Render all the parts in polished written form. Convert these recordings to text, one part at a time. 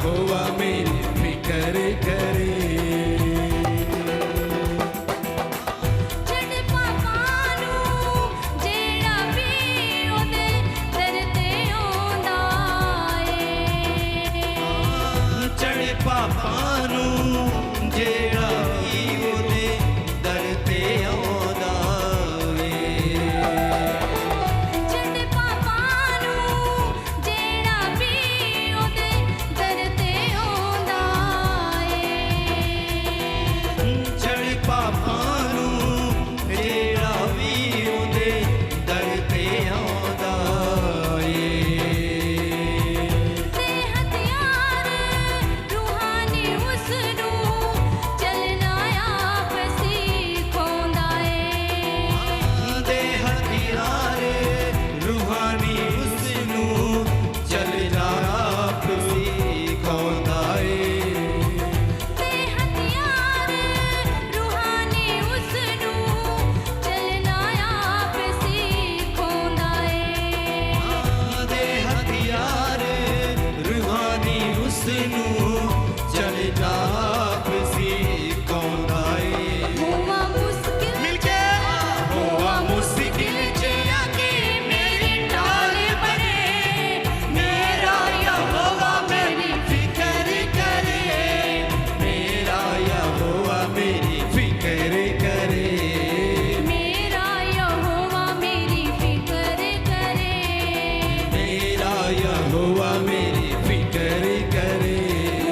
यहोवा मेरी फिकर करे। पापा नूं जेड़ा भी ओदे दर ते आउंदा ए। चढ़ पापा नूं जेड़ा भी ओदे दर ते आउंदा ए। चढ़ पापा नूं जेड़ा भी ओदे दर ते आउंदा ए। यहोवा मेरी फिकर करे।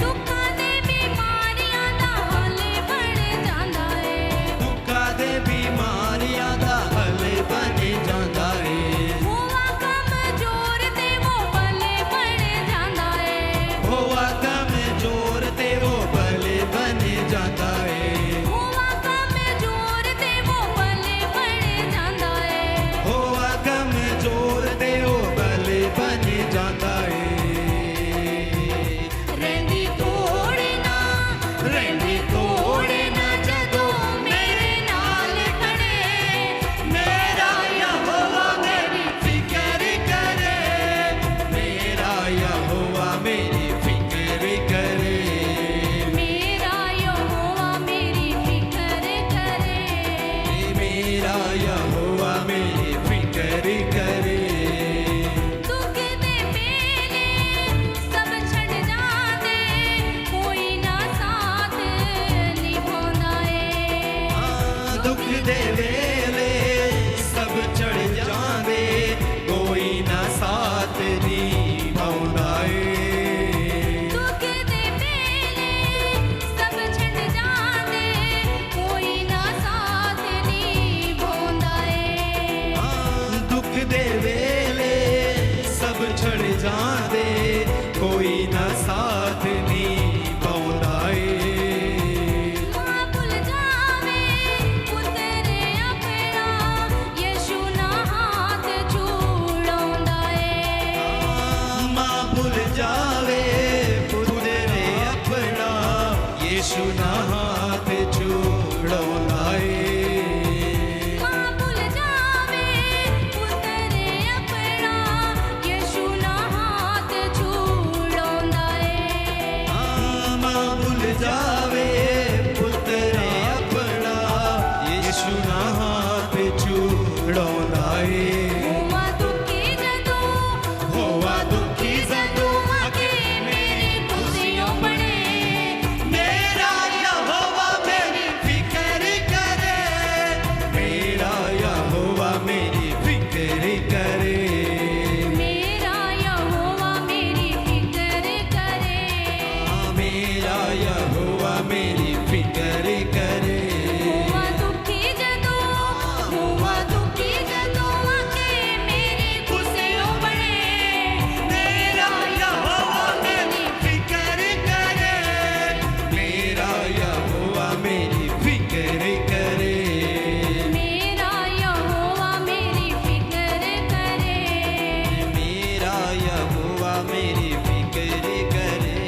ਦੁੱਖਾਂ ਦੇ ਬਿਮਾਰੀਆਂ ਦਾ ਹੱਲ ਬਣ ਜਾਂਦਾ ਏ ਦੁੱਖਾਂ ਦੇ ਬਿਮਾਰੀਆਂ ਦਾ ਹੱਲ ਬਣ ਜਾਂਦਾ ਏ ਹੋਵਾ ਕਮਜ਼ੋਰ ਤੇ ਉਹ ਬਲ ਬਣ ਜਾਂਦਾ ਏ ਹੋਵਾ ਕਮਜ਼ੋਰ ਤੇ ਉਹ ਬਲ ਬਣ ਜਾਂਦਾ ਏ ਹੋਵਾ ਕਮਜ਼ੋਰ ਤੇ ਉਹ ਬਲ ਬਣ ਜਾਂਦਾ ਏ ਹੋਵਾ ਕਮਜ਼ੋਰ ਤੇ ਉਹ ਬਲ ਬਣ ਜਾਂਦਾ ਏ ਰਹਿੰਦੀ ਤੋੜ ਨਾ ਜਦੋਂ ਮੇਰੇ ਨਾਲ ਖੜੇ ਮੇਰਾ ਯਹੋਵਾ ਮੇਰੀ ਫਿਕਰ ਕਰੇ ਮੇਰਾ ਯਹੋਵਾ ਮੇਰੀ ਫਿਕਰ ਕਰੇ ਮੇਰਾ ਯਹੋਵਾ ਮੇਰੀ ਫਿਕਰ ਕਰੇ ਮੇਰਾ ਯਹੋਵਾ ਮੇਰੀ ਫਿਕਰ ਕਰੇ ਦੁੱਖ ਦੇ ਵੇਲੇ ਸਭ ਛੱਡ ਜਾਂਦੇ ਕੋਈ ਨਾ ਸਾਥ ਨਿਭਾਉਂਦਾ ਏ ਦੁੱਖ ਦੇ ਵੇਲੇ ਸਭ ਚੜ ਜਾਂਦੇ ਕੋਈ ਨਾ ਸਾਥ ਨਿਭਾਉਂਦਾ ਏ ਦੁੱਖ ਦੇ ਵੇਲੇ ਸਭ ਛੱਡ ਜਾਂਦੇ ਕੋਈ ਨਾ ਸਾਥ ਨਿਭਾਉਂਦਾ ਏ ਦੁੱਖ ਦੇ ਵੇਲੇ ਸਭ ਛੜ ਜਾਂਦੇ ਕੋਈ ਨਾ ਸਾਥ ਨਿਭਾਉਂਦਾ ਏ ਮਾਂ ਭੁੱਲ ਜਾਵੇ ਪੁੱਤਰ ਆਪਣਾ ਯਿਸੂ ਨਾ ਹੱਥ ਛੁਡਾਉਂਦਾ ਏ ਮਾਂ ਭੁੱਲ ਜਾਵੇ ਪੁੱਤਰ ਆਪਣਾ ਯਿਸੂ ਨਾ ਹੱਥ ਛੁਡਾਉਂਦਾ ਏ ਮਾਂ ਭੁੱਲ ਜਾਵੇ ਪੁੱਤਰ ਆਪਣਾ ਯਿਸੂ ਨਾ ਹੱਥ ਛੁਡਾਉਂਦਾ ਏ ਮਾਂ ਭੁੱਲ ਜਾਵੇ ਪੁੱਤਰ ਆਪਣਾ ਯਿਸੂ ਨਾ ਹੱਥ ਛੁਡਾਉਂਦਾ ਏ ਹੋਵਾ ਦੁਖੀ ਜਦੋਂ ਆ ਕੇ ਮੇਰੀ ਖੁਸ਼ੀਆਂ ਬਣੇ ਮੇਰਾ ਯਹੋਵਾ ਮੇਰੀ ਫਿਕਰ ਕਰੇ ਮੇਰਾ ਯਹੋਵਾ ਮੇਰੀ ਫਿਕਰ ਕਰੇ ਮੇਰਾ ਯਹੋਵਾ ਮੇਰੀ ਫਿਕਰ ਕਰੇ ਮੇਰਾ ਯਹੋਵਾ ਮੇਰੀ ਫਿਕਰ ਕਰੇ ਹੋਵਾ ਦੁਖੀ ਜਦੋਂ ਆ ਕੇ ਮੇਰੀ ਖੁਸ਼ੀਆਂ ਬਣੇ ਮੇਰਾ ਯਹੋਵਾ ਮੇਰੀ ਫਿਕਰ ਕਰੇ ਮੇਰਾ ਯਹੋਵਾ ਮੇਰੀ ਫਿਕਰ ਕਰੇ ਮੇਰਾ ਯਹੋਵਾ ਮੇਰੀ ਫਿਕਰ ਕਰੇ ਮੇਰਾ ਯਹੋਵਾ ਮੇਰੀ ਫਿਕਰ ਕਰੇ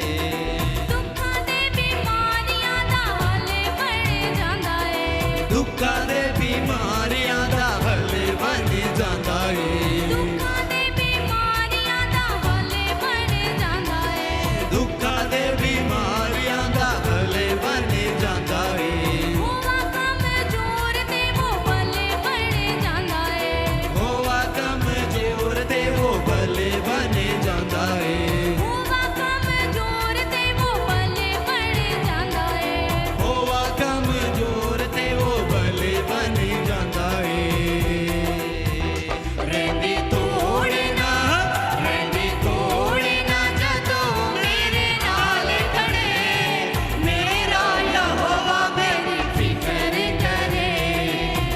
ਦੁੱਖਾਂ ਦੇ ਬਿਮਾਰੀਆਂ ਦਾ ਹੱਲ ਬਣ ਜਾਂਦਾ ਏ ਦੁੱਖਾਂ ਦੇ ਬਿਮਾਰੀਆਂ ਦਾ ਹੱਲ ਬਣ ਜਾਂਦਾ ਏ ਦੁੱਖਾਂ ਦੇ ਬਿਮਾਰੀਆਂ ਦਾ ਹੱਲ ਬਣ ਜਾਂਦਾ ਏ ਦੁੱਖਾਂ ਦੇ ਬਿਮਾਰੀਆਂ ਦਾ ਹੱਲ ਬਣ ਜਾਂਦਾ ਏ ਹੋਵਾ ਕਮਜ਼ੋਰ ਤੇ ਉਹ ਬਲ ਬਣ ਜਾਂਦਾ ਏ ਹੋਵਾ ਕਮਜ਼ੋਰ ਤੇ ਉਹ ਬਲ ਬਣ ਜਾਂਦਾ ਏ ਹੋਵਾ ਕਮਜ਼ੋਰ ਤੇ ਉਹ ਬਲ ਬਣ ਜਾਂਦਾ ਏ ਹੋਵਾ ਕਮਜ਼ੋਰ ਤੇ ਉਹ ਬਲ ਬਣ ਜਾਂਦਾ ਏ ਰਹਿੰਦੀ ਤੋੜ ਨਾ ਜਦੋਂ ਮੇਰੇ ਨਾਲ ਖੜੇ ਮੇਰਾ ਯਹੋਵਾ ਮੇਰੀ ਫਿਕਰ ਕਰੇ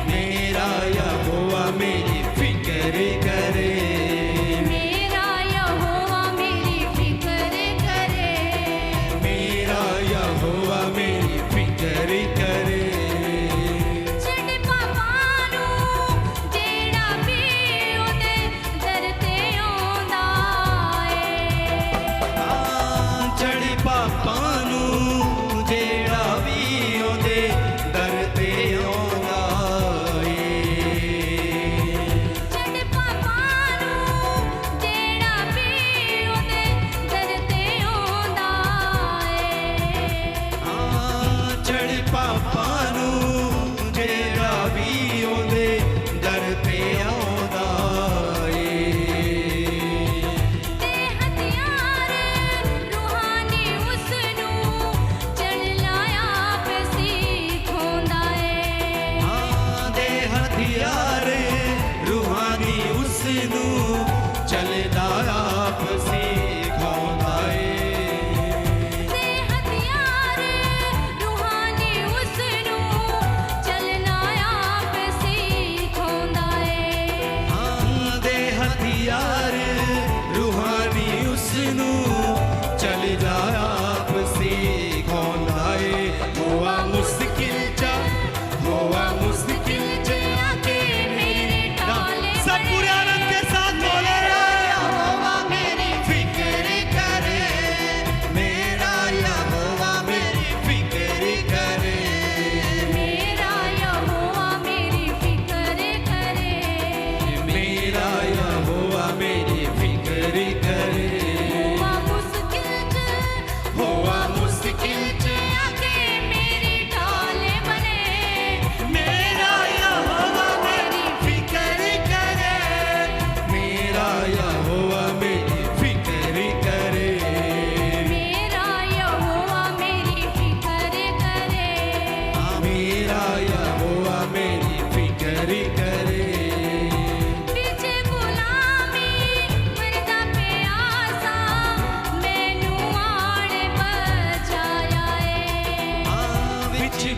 ਮੇਰਾ ਯਹੋਵਾ ਮੇਰੀ ਫਿਕਰ ਕਰੇ ਮੇਰਾ ਯਹੋਵਾ ਮੇਰੀ ਫਿਕਰ ਕਰੇ ਮੇਰਾ ਯਹੋਵਾ ਮੇਰੀ ਫਿਕਰ ਕਰੇ ਛੱਡ ਪਾਪਾਂ ਨੂੰ ਜਿਹੜਾ ਵੀ ਉਹਦੇ ਦਰ ਤੇ ਆਉਂਦਾ ਏ ਚੜੀ ਪਾਪਾਂ ਨੂੰ ਜਿਹੜਾ ਵੀ ਉਹਦੇ ਦਰ ਤੇ ਆਉਂਦਾ ਏ ਛੱਡ ਪਾਪਾਂ ਨੂੰ ਜਿਹੜਾ ਵੀ ਉਹਦੇ ਦਰ ਤੇ ਆਉਂਦਾ ਏ ਚੜੀ ਪਾਪਾਂ ਨੂੰ ਜਿਹੜਾ ਵੀ ਉਹਦੇ ਦਰ ਤੇ ਆਉਂਦਾ ਏ ਤੇ ਹਥਿਆਰ ਰੂਹਾਨੀ ਉਸ ਨੂੰ ਚੜ ਲਾਇਆ ਸਿਖਾਉਂਦਾ ਏ ਦੇ ਹਥਿਆਰ ਰੂਹਾਨੀ ਉਸ ਨੂੰ ਚੱਲਦਾ ਆਪ ਸਿਖਾਉਂਦਾ ਏ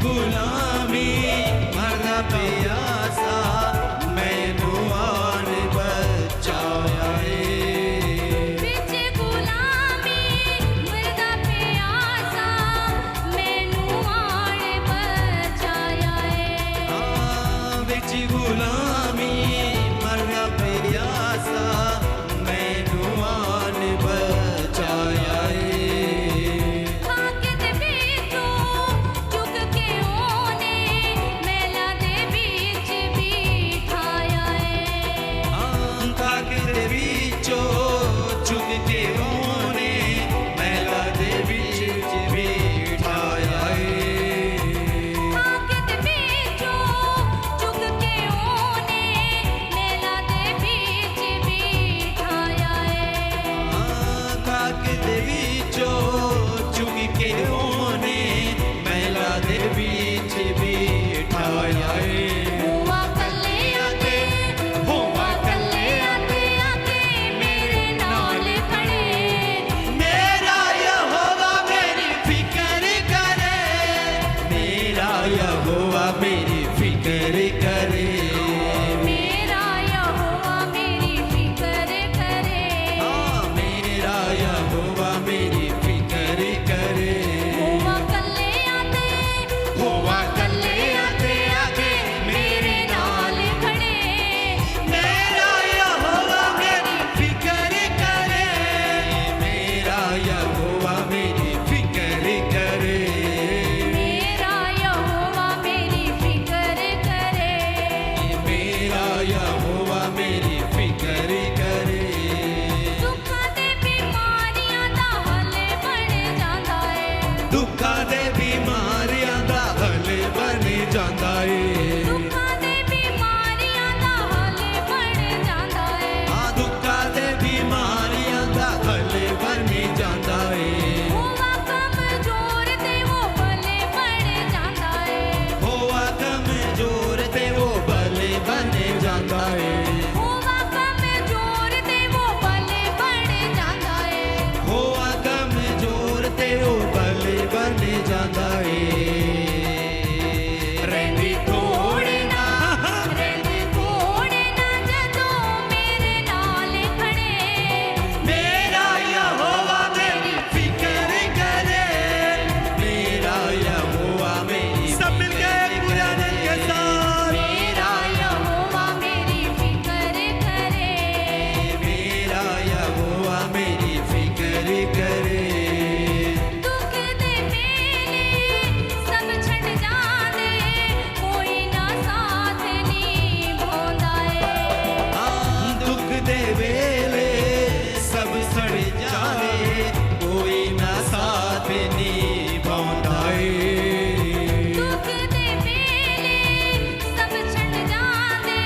गुलामी मरदा प्यासा मैनू आन बचाया विच गुलामी मरदा प्यासा मैनू आन बचाया विच गुलामी मरदा प्यासा मैनू आन बचाया खाके दे बीचों चुग के ओने मैला दे बीच बिठाया खाके दे विचों चुग के ओने मैला दे विच बिठाया खाके दे बीचों चुग के ओने मैला दे बीच बिठाया खाके दे विचों चुग के ओने मैला दे विच बिठाया हुआ कल्ले आके आके मेरे नाल खड़े मेरा यहोवा मेरी फिक्र करे मेरा यहोवा मेरी फिक्र करे मेरा यहोवा मेरी फिक्र करे मेरा यहोवा मेरी फिक्र करे हुआ कल्ले आके आके मेरे नाल खड़े मेरा यहोवा मेरी फिक्र करे मेरा यहोवा मेरी फिक्र करे मेरा यहोवा मेरी फिक्र करे मेरा यहोवा मेरी फिक्र करे दुखां ते बीमारियां दा हल बन जांदा है दुखां दे बीमारियां दा हल बन जांदा ए दुखां ते बीमारियां दा हल बन जांदा है दुखां दे बीमारियां दा हल बन जांदा ए होवा कमजोर ते वो भले बन जांदा है होवा कमजोर ते वो भले बन जांदा ए होवा कमजोर ते वो भले बन जांदा है होवा कमजोर ते वो भले बन जांदा ए रैंदी थोड़े ना जदों मेरे नाल खड़े मेरा यहोवा मेरी फिक्र करे मेरा यहोवा मेरी सब मिल गए पूरे आनंद के साथ मेरा यहोवा मेरी फिक्र करे मेरा यहोवा मेरी फिक्र करे दुख दे मेले सब छड़ जांदे कोई ना साथ निभांदा है दुख दे वेले सब सड़ जाए कोई ना साथ निभांदा ए दुख दे मेले सब छड़ जांदे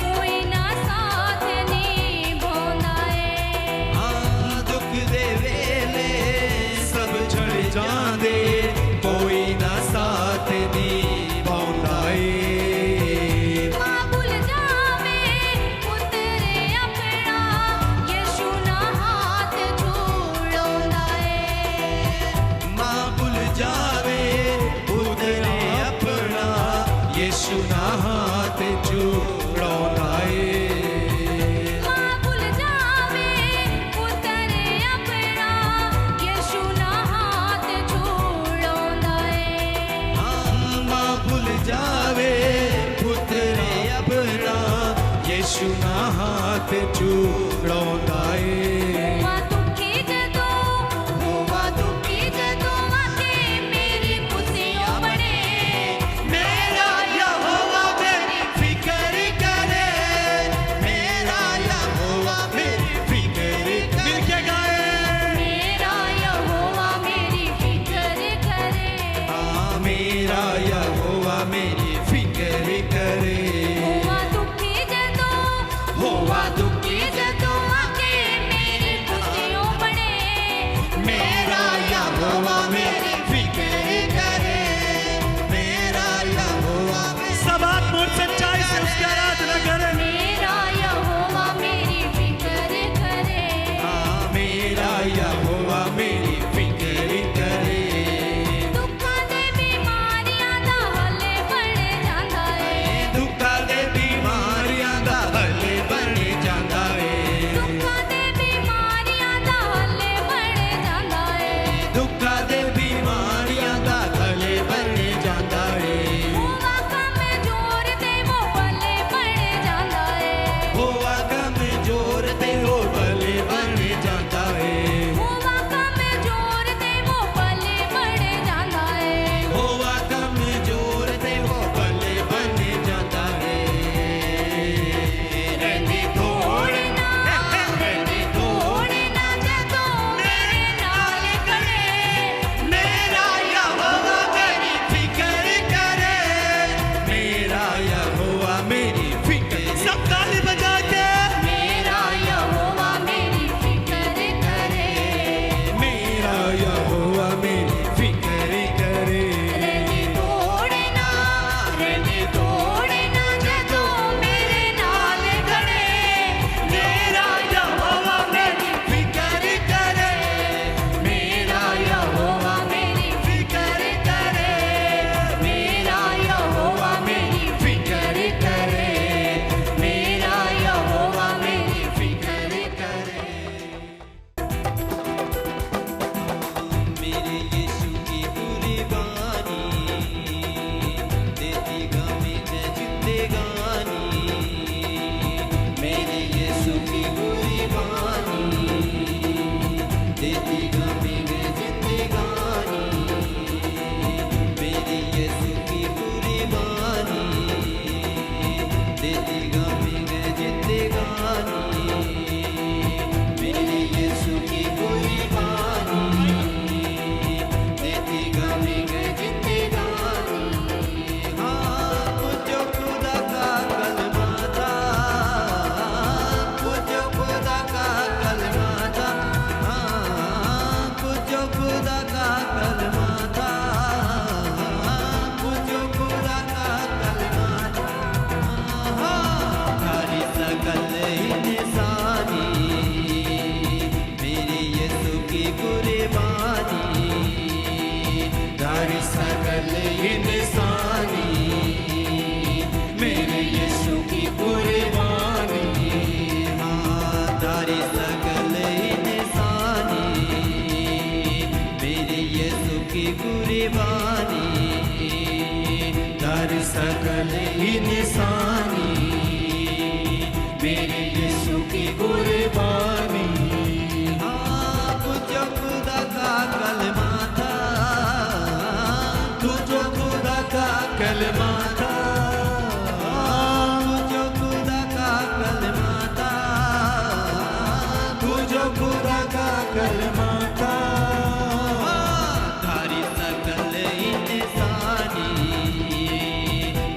कोई ना साथ निभांदा है दुख दे वेले सब छड़ जांदे कोई ना साथ निभांदा ए मां भुल जावे पुत्रे अपना यीशु ना हाथ छुड़ांदा है मां भुल जावे पुत्रे अपना यीशु ना हाथ छुड़ांदा ए मां भुल जावे पुत्रे अपना यीशु ना हाथ छुड़ांदा है मां भुल जावे पुत्रे अपना यीशु ना हाथ छुड़ांदा ए हुआ दुखी जदों आके मेरी खुशियों बने मेरा यहोवा मेरी फिक्र करे मेरा यहोवा मेरी फिक्र मिल के गाए मेरा यहोवा मेरी फिक्र करे मेरा यहोवा मेरी फिक्र करे हुआ दुखी जदों आके मेरी खुशियों बने मेरा यहोवा मेरी फिक्र करे मेरा यहोवा सब आत्मा सच्चाई से उसकी आराधना करें मेरा यहोवा मेरी फिक्र करे मेरा यहोवा मेरी फिक्र करे दुखां ते बीमारियां दा तारी सकल इंसानी मेरे यीशु की कुर्बानी हाँ तारी सकल इंसानी मेरे यीशु की कुर्बानी तारी सकल इंसानी मेरे यीशु की कुर्बानी हाँ तुझो खुदा का कलमा था तुझो खुदा का कलमा था तुझो खुदा का कलमा था तुझो खुदा का कलमा था तारी सकल इंसानी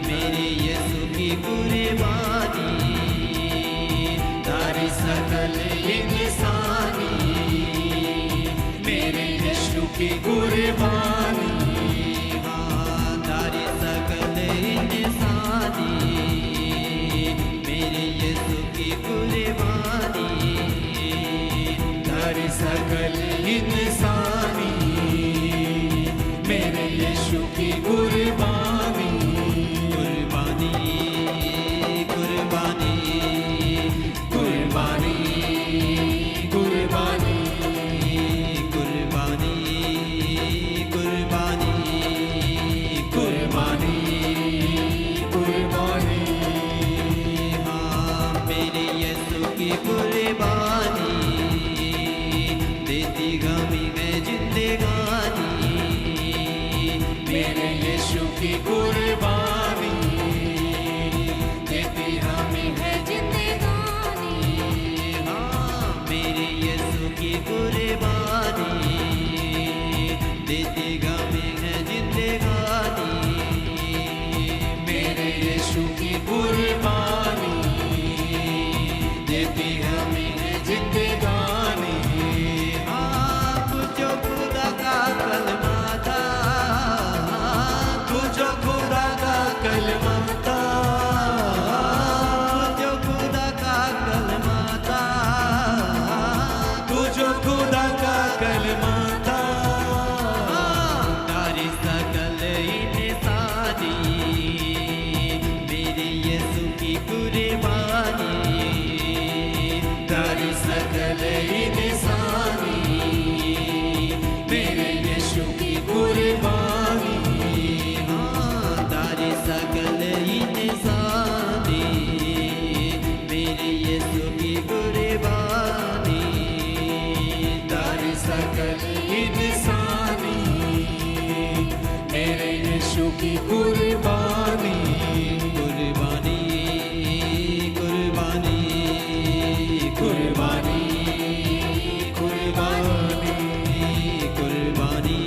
मेरे यीशु की कुर्बानी तारी सकल इंसानी मेरे यीशु की कुर्बानी हाँ तारी सकल इंसानी मेरे यीशु की कुर्बानी तारी सकल इंसानी मेरे यीशु की कुर्बानी कुर्बानी कुर्बानी कुर्बानी कुर्बानी कुर्बानी कुर्बानी कुर्बानी कुर्बानी हाँ मेरे यीशु की कुर्बानी देती गमी है जिंदगानी मेरे यीशु की कुर्बानी देती हमें है जिंदगानी हाँ मेरे यीशु की कुर्बानी देती गमी है जिंदगानी मेरे यीशु की कुर्बानी देती हमें है जिंदगानी हाँ तुझो खुदा का कलमा था तुझो खुदा का कलमा था तुझो खुदा का कलमा था तुझो खुदा का कलमा था तारी सकल इंसानी मेरे यीशु की कुर्बानी तारी सकल इंसानी मेरे यीशु की कुर्बानी हाँ तारी सकल इंसानी मेरे यीशु की कुर्बानी तारी सकल इंसानी मेरे यीशु की कुर्बानी कुर्बानी कुर्बानी कुर्बानी कुर्बानी कुर्बानी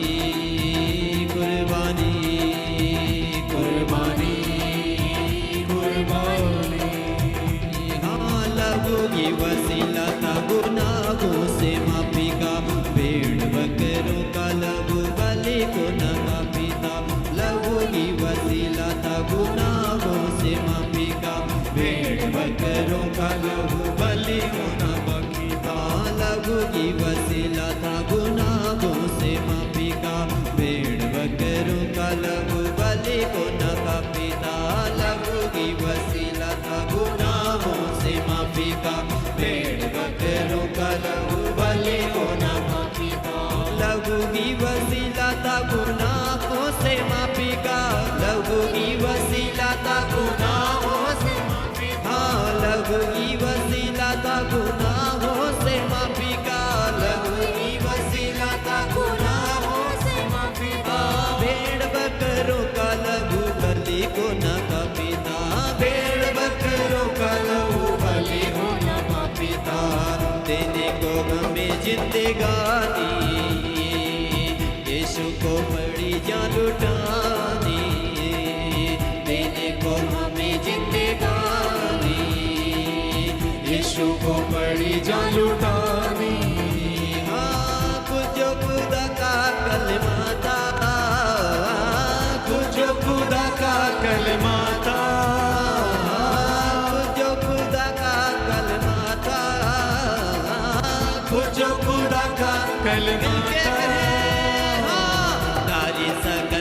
कुर्बानी कुर्बानी कुर्बानी हाँ लहू की वसीला था गुनाहों से माफी का भेड़ बकरों का लहू बलि को न काफीता लहू की वसीला था गुनाहों से माफी का भेड़ बकरों का लहू बलि को न काफीता लहू की वसीला था गुनाहों से माफी का भेड़ बकरों का लहू बलि को न काफीता लहू की वसीला था गुनाहों से माफी का भेड़ बकरों का लहू बलि को न काफीता लहू की वसीला था गुनाहों से माफी का लहू की वसीला था गुनाहों से माफी हाँ लहू की वसीला था गुनाहों से माफी का लहू की वसीला था गुनाहों से माफी का भेड़ बकरों का लहू बलि को न काफीता भेड़ बकरों का लहू बलि को न काफीता देने को हमें जिंदगानी यीशु को बड़ी जान लुटानी देने को हमें जिंदगानी यीशु को बड़ी जान लुटानी हाँ तुझो खुदा का कलमा था तुझो खुदा का कलमा था तुझो खुदा का कलमा था तुझो खुदा का कलमा था तारी सकल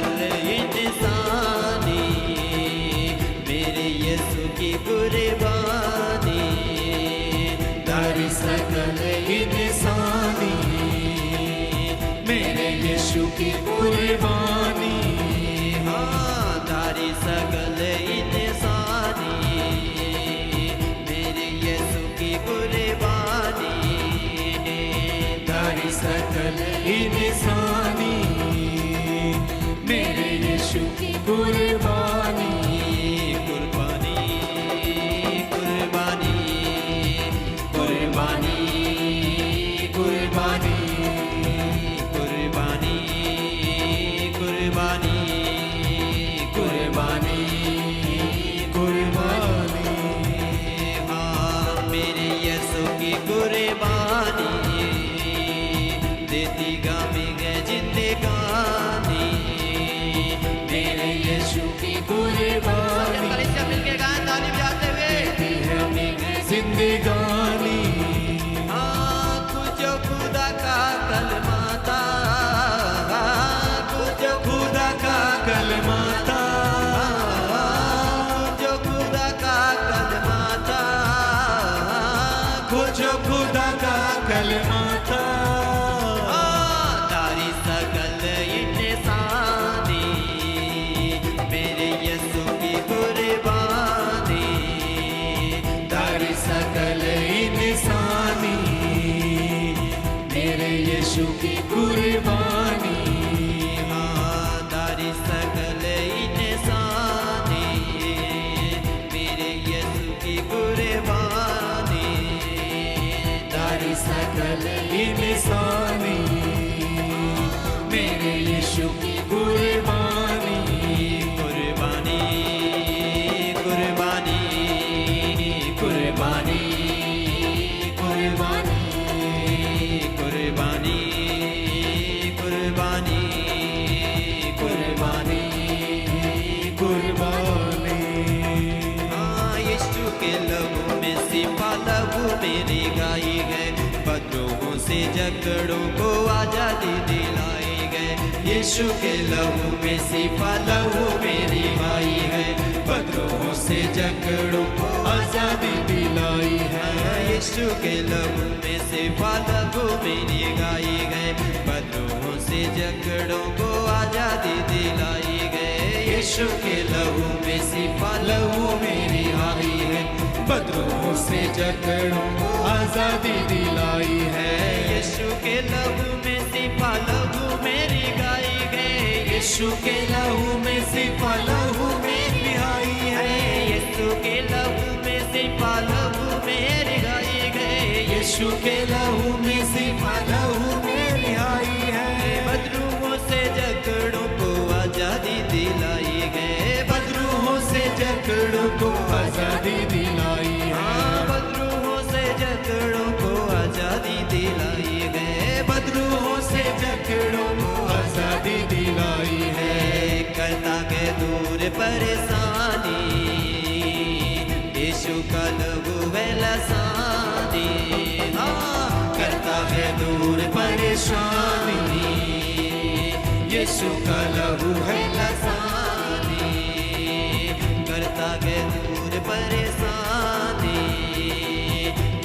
कुर्बानी हाँ तारी सकल इंसानी मेरे यीशु की कुर्बानी तारी सकल इंसानी मेरे यीशु की कुर्बानी कुर्बानी कुर्बानी कुर्बानी कुर्बानी कुर्बानी कुर्बानी कुर्बानी कुर्बानी हाँ मेरे यीशु की कुर्बानी देती गामी गए जिंदगानी मेरे यीशु की कुर्बानी कलीसिया मिलके गाएं ताली बजाते हुए देती है हमें जिंदगानी हाँ तुझो खुदा का कलमा था तुझो खुदा का कलमा था तुझो खुदा का कलमा था जो खुदा का कलमा था तारी सकल इंसानी मेरे यीशु की कुर्बानी तारी सकल इंसानी मेरे यीशु की कुर्बानी हाँ तारी सकल इंसानी मेरे यीशु की कुर्बानी तारी सकल इंसानी मेरे यीशु की कुर्बानी कुर्बानी कुर्बानी कुर्बानी कुर्बानी कुर्बानी कुर्बानी कुर्बानी कुर्बानी हाँ यीशु के लहू में सिपा लहू मेरी गाई गए बद्रोहों से जकड़ों को आजादी दिलाई गए यीशु के लहू में सिपा लहू मेरी गाई है बद्रोहों से जकड़ों को आजादी दिलाई है यीशु के लहू में सिपा लहू मेरी गाई गए बद्रोहों से जकड़ों को आजादी दिलाई गए यीशु के लहू में सिपा लहू मेरी आई है बद्रों से जकड़ों को आजादी दिलाई है यीशु के लहू में सिपा लहू मेरी गाई गए यीशु के लहू में सिपा लहू मेरी आई है यीशु के लहू में सिपा लहू मेरी गाई गए यीशु के लहू में सिपा लहू मेरी आई है बद्रों से जकड़ों को आजादी दिलाई गए बद्रों से जकड़ों को आजादी दिलाई है बद्रों से जकड़ों को आजादी दिलाई गए बद्रों से जकड़ों को आजादी दिलाई है करता के दूर परेशानी यीशु का लहू है लसानी करता है दूर परेशानी यीशु का लहू है लसानी करता है दूर परेशानी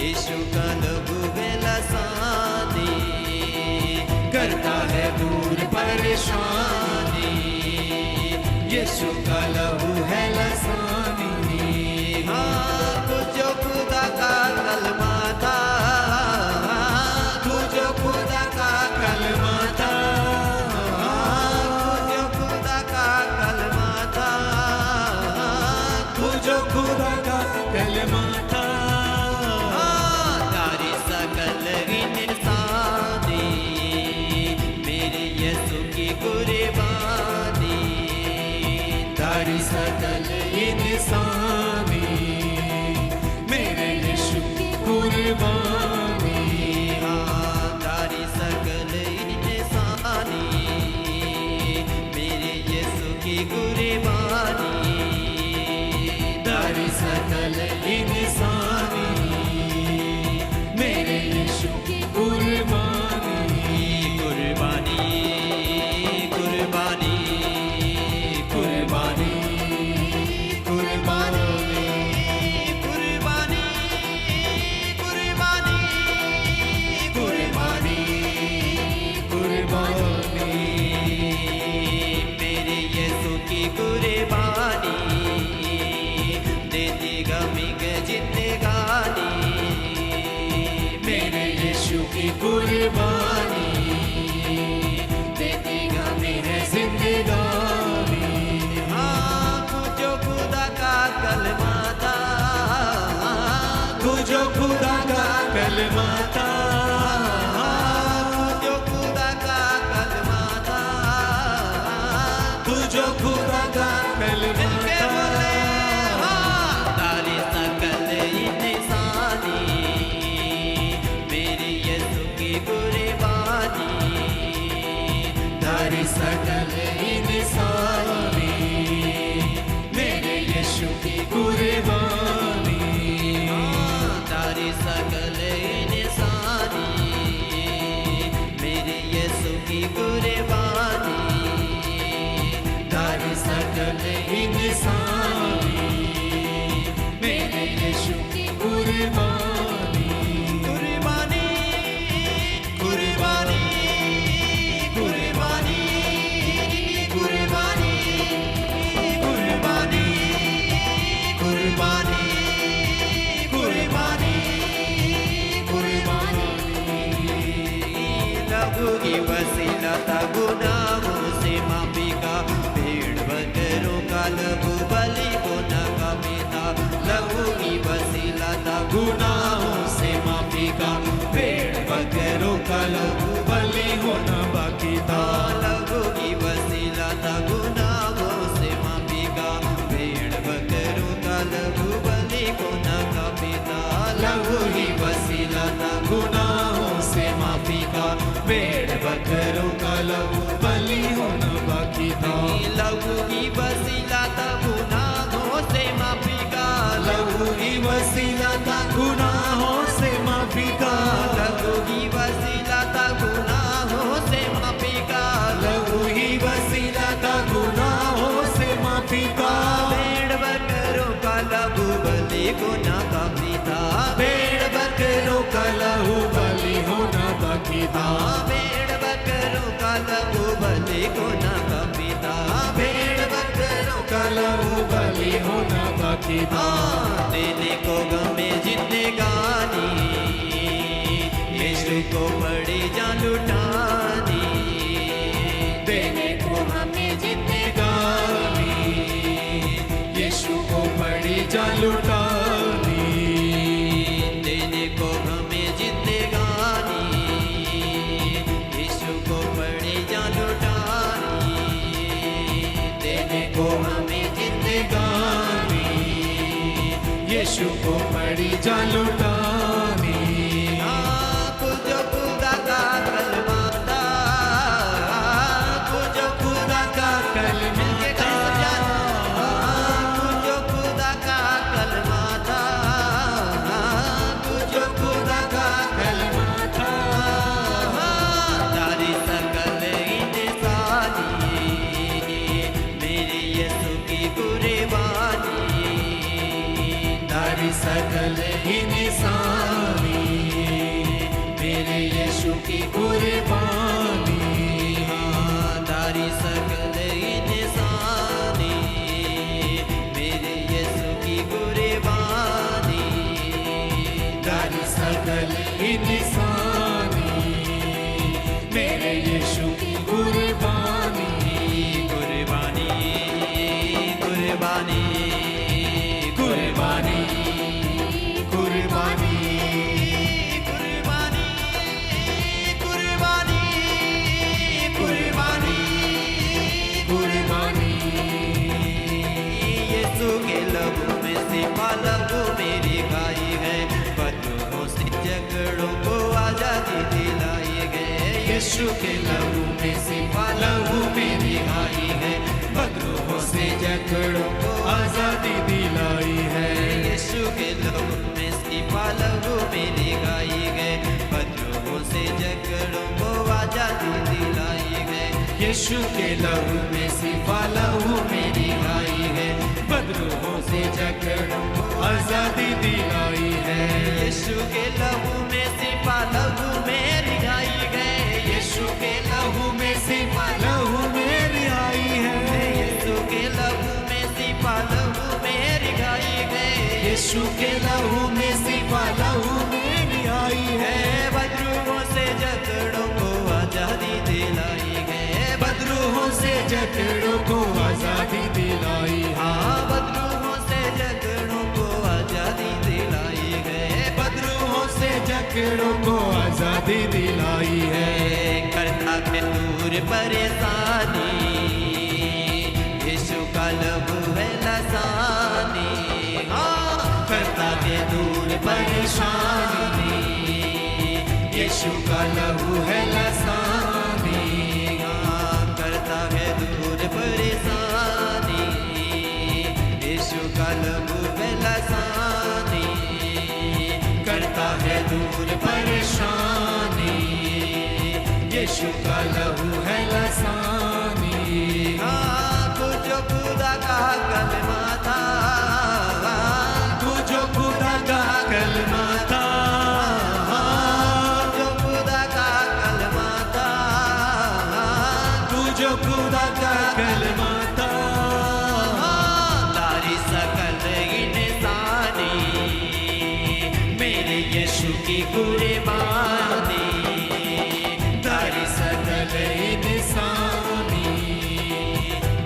यीशु का लहू है लसानी करता है दूर परेशानी यीशु का लहू है लसानी तुझो खुदा का कलमा था तुझो खुदा का कलमा था तुझो खुदा का कलमा था तुझो खुदा का कलमा था तारी सकल इंसानी मेरे यीशु की कुर्बानी तारी सकल इंसानी मेरे यीशु की कुर्बानी तारी सकल इंसानी मेरे यीशु की कुर्बानी तारी सकल इंसानी मेरे यीशु की कुर्बानी कुर्बानी कुर्बानी कुर्बानी कुर्बानी कलमा था, जो खुदा का कलमा था, तू जो खुदा का कलमा मिलके था। बोले हाँ, तारी सकल इंसानी मेरी यीशु की कुर्बानी, तारी सकल इंसानी मेरे यीशु की कुर्बानी, तारी सकल इंसानी मेरे यीशु की कुर्बानी, तारी सकल इंसानी मेरे यीशु की कुर्बानी, कुर्बानी कुर्बानी कुर्बानी कुर्बानी कुर्बानी कुर्बानी कुर्बानी कुर्बानी, लहू की वसीला था गुनाहों से माफी का, भेड़ बकरों का लहू बलि को न काफी था, लहू की वसीला था गुनाहों से माफी का, भेड़ बकरों का लहू बलि होना बाकी था। लहू की वसीला था गुनाहों से माफी का, भेड़ बकरों का लहू बलि को न काफी था, लहू ही वसीला था गुनाहों से माफी का, भेड़ बकरों का लहू बलि होना बाकी था। लहू की वसीला था गुनाहों से माफी का, लहू ही वसीला था गुनाहों से माफी का, लहू की वसीला था गुनाहों से माफी का, लहू ही वसीला था गुनाहों से माफी का, भेड़ बकरों का लहू बलि को न काफी था, भेड़ बकरों का लहू बलि होना बाकी था। भेड़ बकरों का लहू बलि को न काफी था, भेड़ बकरों का लहू बलि होना बाकी था। देने को गमे जिंदगानी, यीशु को पड़ी जान लुटानी, देने को हमें जिंदगानी, यीशु को पड़ी जान लुटानी, देने को हमें जिंदगानी, यीशु को पड़ी जान लुटानी, देने को हमें जिंदगानी, यीशु को पड़ी जान लुटानी। जो खुदा का कलमा था, जो खुदा का कलमा था, जो खुदा का कलमा था, जो खुदा का कलमा था, तारी सकल इंसानी मेरे यीशु की कुर्बानी, तारी सकल इंसानी मेरे यीशु की कुर्बानी, तारी सकल इंसानी मेरे यीशु की कुर्बानी, तारी सकल इंसानी मेरे यीशु की कुर्बानी, कुर्बानी कुर्बानी कुर्बानी कुर्बानी कुर्बानी कुर्बानी कुर्बानी कुर्बानी, यीशु के लहू में से लहू मेरी खाई है, बदलू से झगड़ों को आजादी दिलाई है, यीशु के लहू में से लहू मेरी आई है, बदरूहों से जकड़ों को आजादी दिलाई है। यीशु के लहू में से लहू मेरी खाई है, बदलू से झगड़ों को आजादी दिलाई है, यीशु के लहू में सिफा लहू मेरी आई है, बदरूहों से जकड़ों को आजादी दिलाई है। यीशु के लहू में से लहू मेरी खाई है, यीशु के लहू में सिफा लहू मेरी आई है, यीशु के लहू में से लहू मेरी खाई है, यीशु के लहू में सिफा लहू मेरी आई है, बदरूहों से झगड़ों को आजादी दिलाई है, बदरूहों से जकड़ों को आजादी दिलाई है। बदरूहों से झगड़ों को आजादी दिलाई है, बदरूहों से जकड़ों को आजादी दिलाई है। करता है दूर परेशानी, यीशु का लहू है लसानी। हाँ, करता है दूर परेशानी, यीशु का लहू है लसानी। हाँ, करता है दूर परेशानी, यीशु का लहू है लसानी। करता है दूर परेशानी, यीशु का लहू है लसानी। हाँ, तू जो खुदा का कलमा था, तू जो खुदा का कलमा था, जो खुदा का कलमा था, तू जो खुदा का कलमा था। तारी सकल इंसानी, मेरे यीशु की कुर्बानी। तारी सकल इंसानी,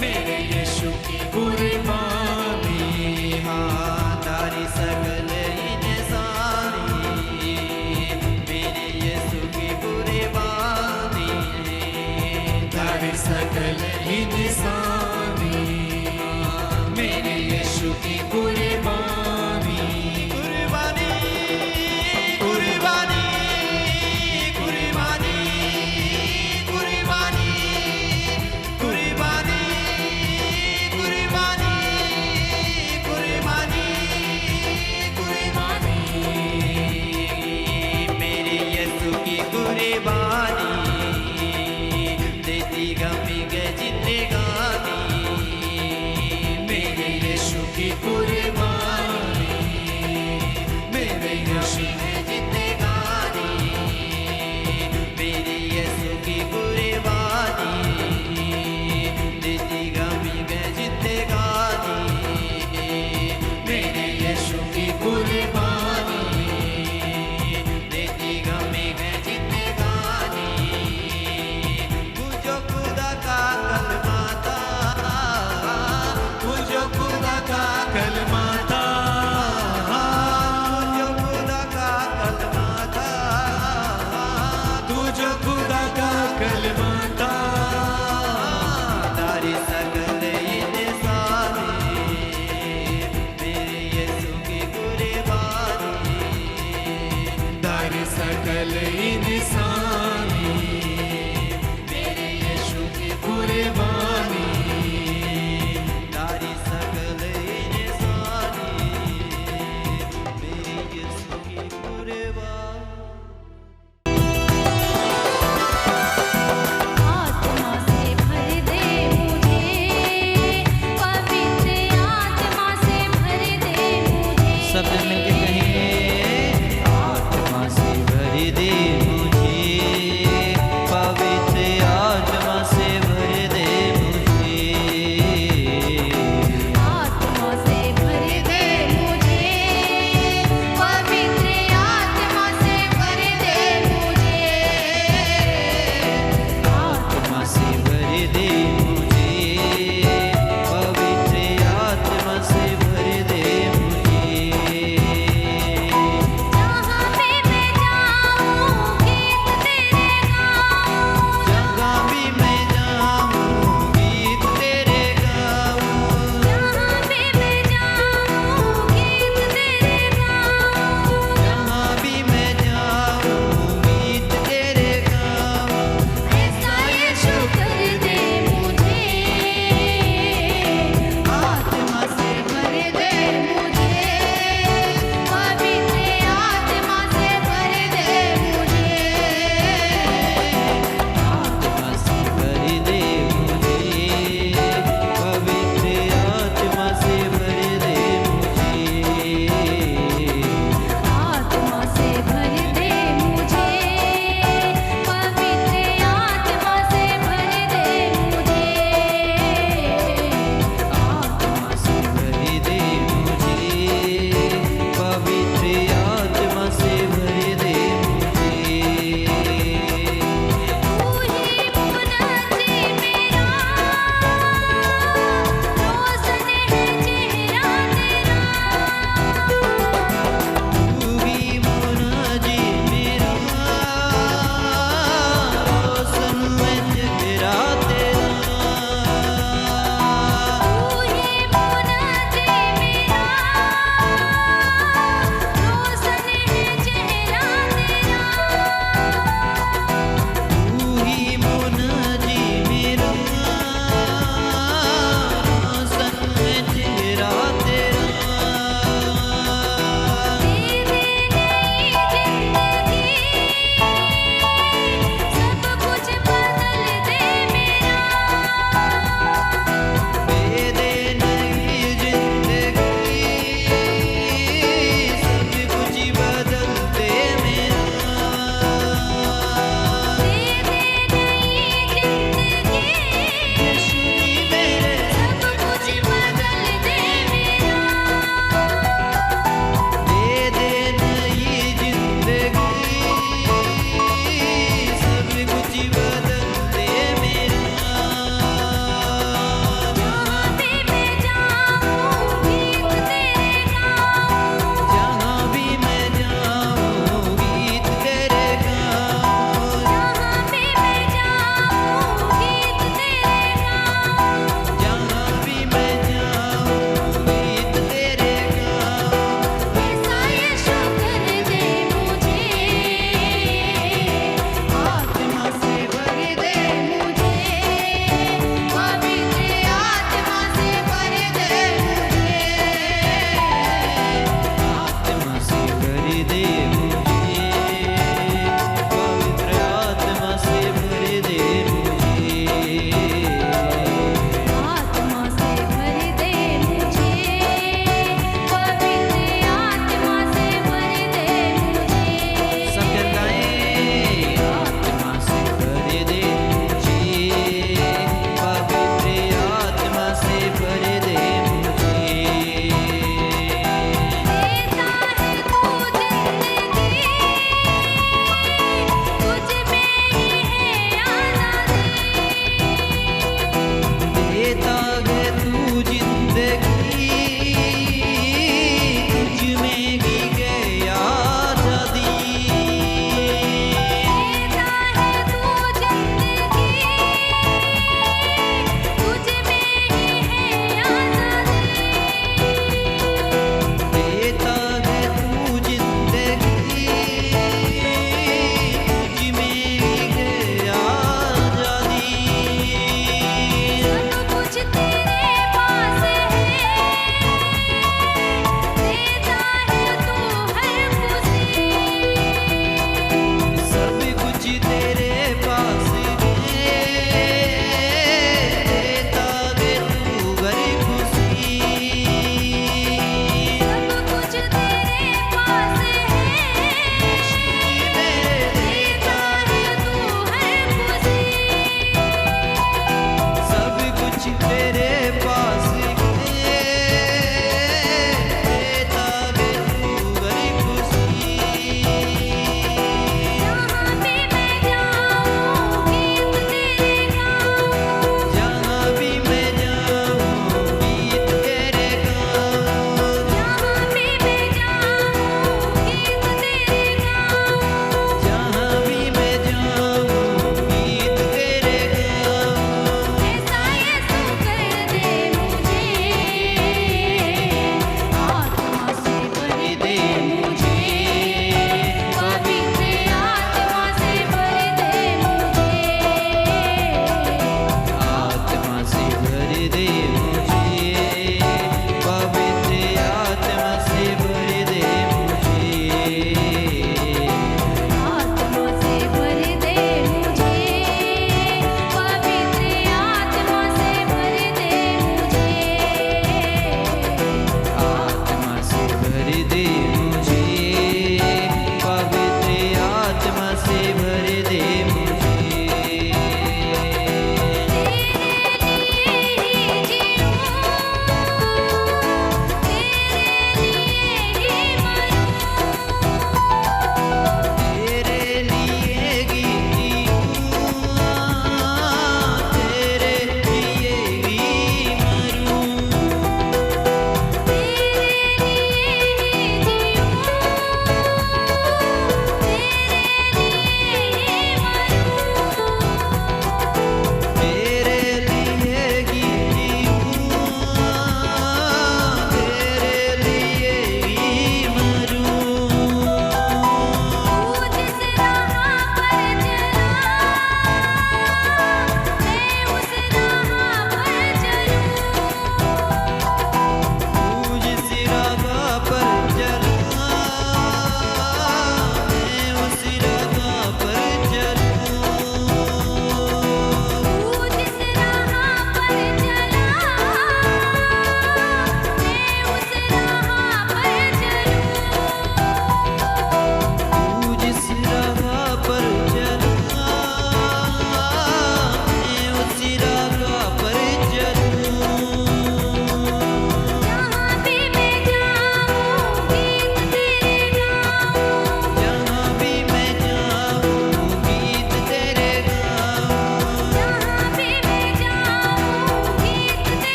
मेरे यीशु की कुर्बानी। हाँ, तारी सकल इंसानी, मेरे यीशु की कुर्बानी। तारी सकल इंसानी, मेरे यीशु की कुर्बानी। कुर्बानी, कुर्बानी, कुर्बानी, कुर्बानी, कुर्बानी, कुर्बानी, कुर्बानी, कुर्बानी। मेरे यीशु की कुर्बानी, देती गमी के जिंदगानी। मेरे यीशु की कुर्बानी, मेरे यीशु है जिंदगानी, मेरे यीशु की कुर्बानी, देती गमी के जिंदगानी। मेरे यीशु की कुर्बानी, देती गमी के जिंदगानी। तू जो खुदा का कलमा था, तू जो खुदा का कलमा था, जो खुदा का कलमा था, तू जो खुदा का कलमा था। तारी सकल इंसानी, मेरे यीशु की कुर्बानी। तारी सकल इंसानी, मेरे यीशु की कुर्बानी। तारी सकल इंसानी, मेरे यीशु की कुर्बानी। आत्मा से भर दे मुझे, पवित्र आत्मा से भर दे मुझे। सब मिलके कहेंगे, आत्मा से भर दे मुझे, पवित्र आत्मा से भर दे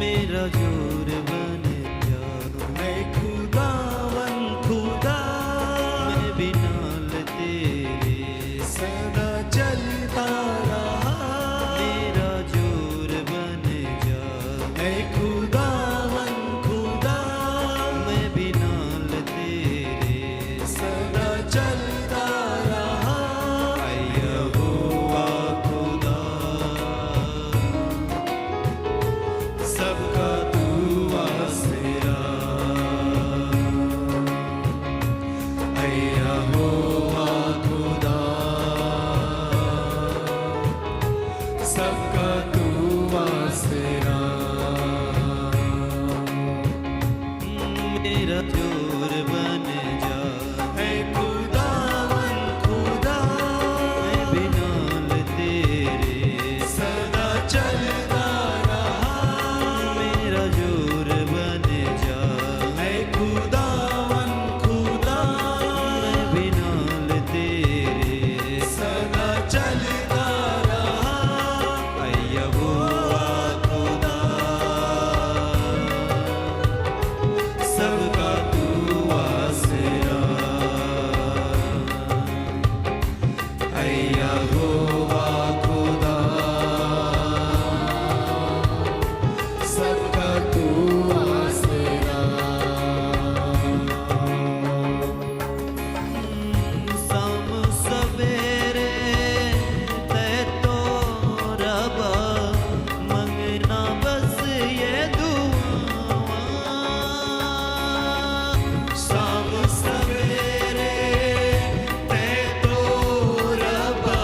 मेरा जोर बन जा, मैं खुदावन खुदा मैं बिनाल तेरे सदा चलता रहा। मेरा जोर बन जा, मैं खुदावन खुदा मैं बिनाल तेरे सदा चलता रहा। यहोवा खुदा सबका तू आसरा, ऐ यहोवा खुदा सबका तू आसरा। मेरा जोर बन जा, ऐ खुदावन खुदा मैं बिनाल तेरे सदा चलता रहा। मेरा जोर बन जा, ऐ खुदावन खुदा मैं बिनाल तेरे सदा चलता रहा। यहोवा खुदा सबका तू आसरा, ऐ यहोवा खुदा सबका तू आसरा। शाम सवेरे तै तो रबा मंगना बस ये दुआ। शाम सवेरे ते तो रबा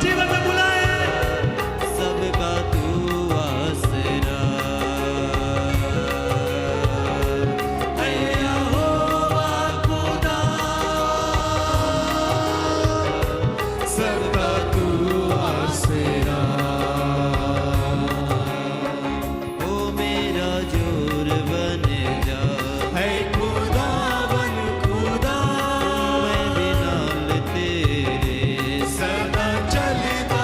जीवन में बुलाए। सबका तू आसरा है यहोवा खुदा, सबका तू आसरा। ओ मेरा जोर बन जा, है खुदावन खुदा, मैं भी नाल तेरे सदा चलता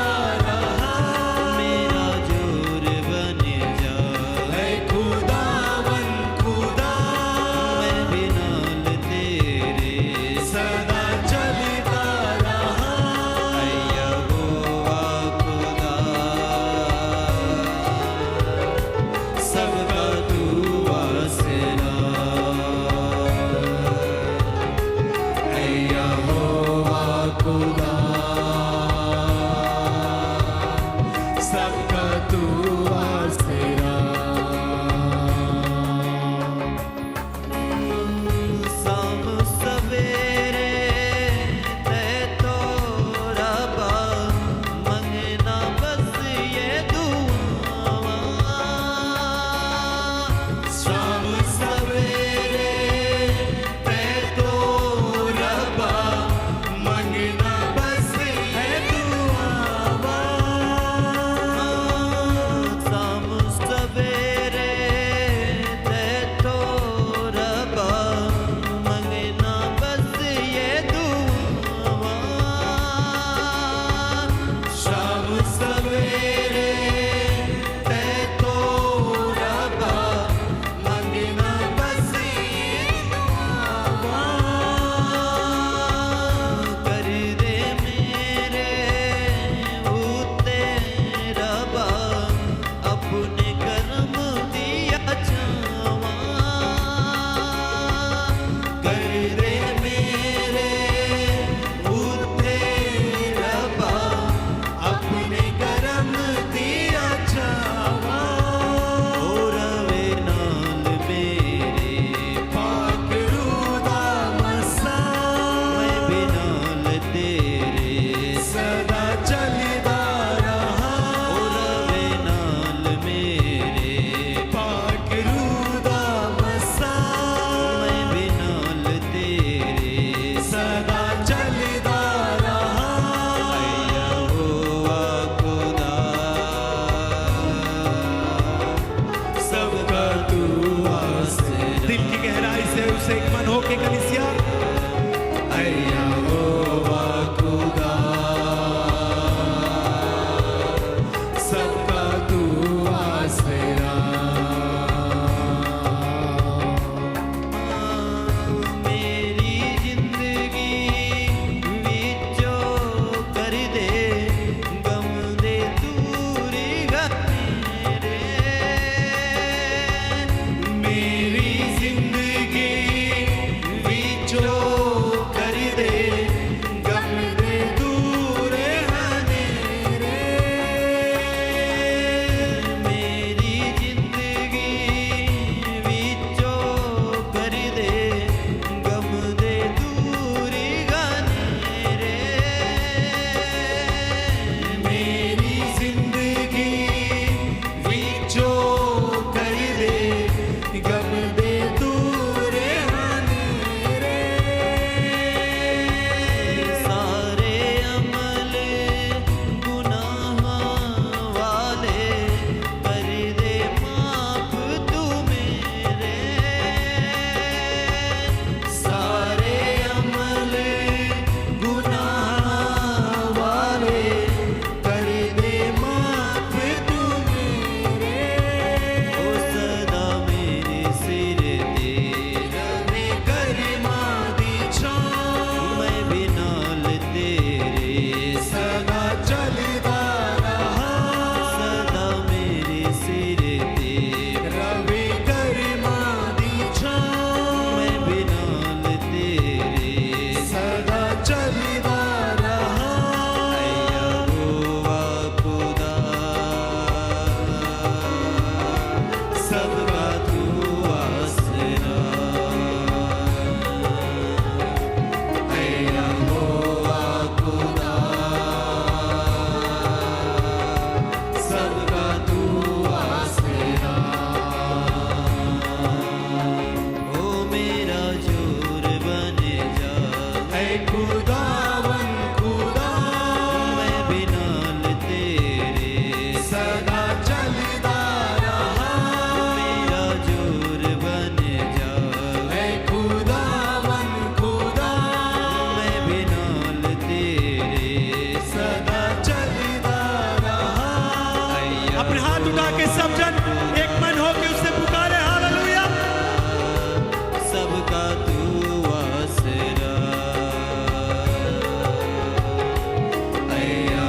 मैया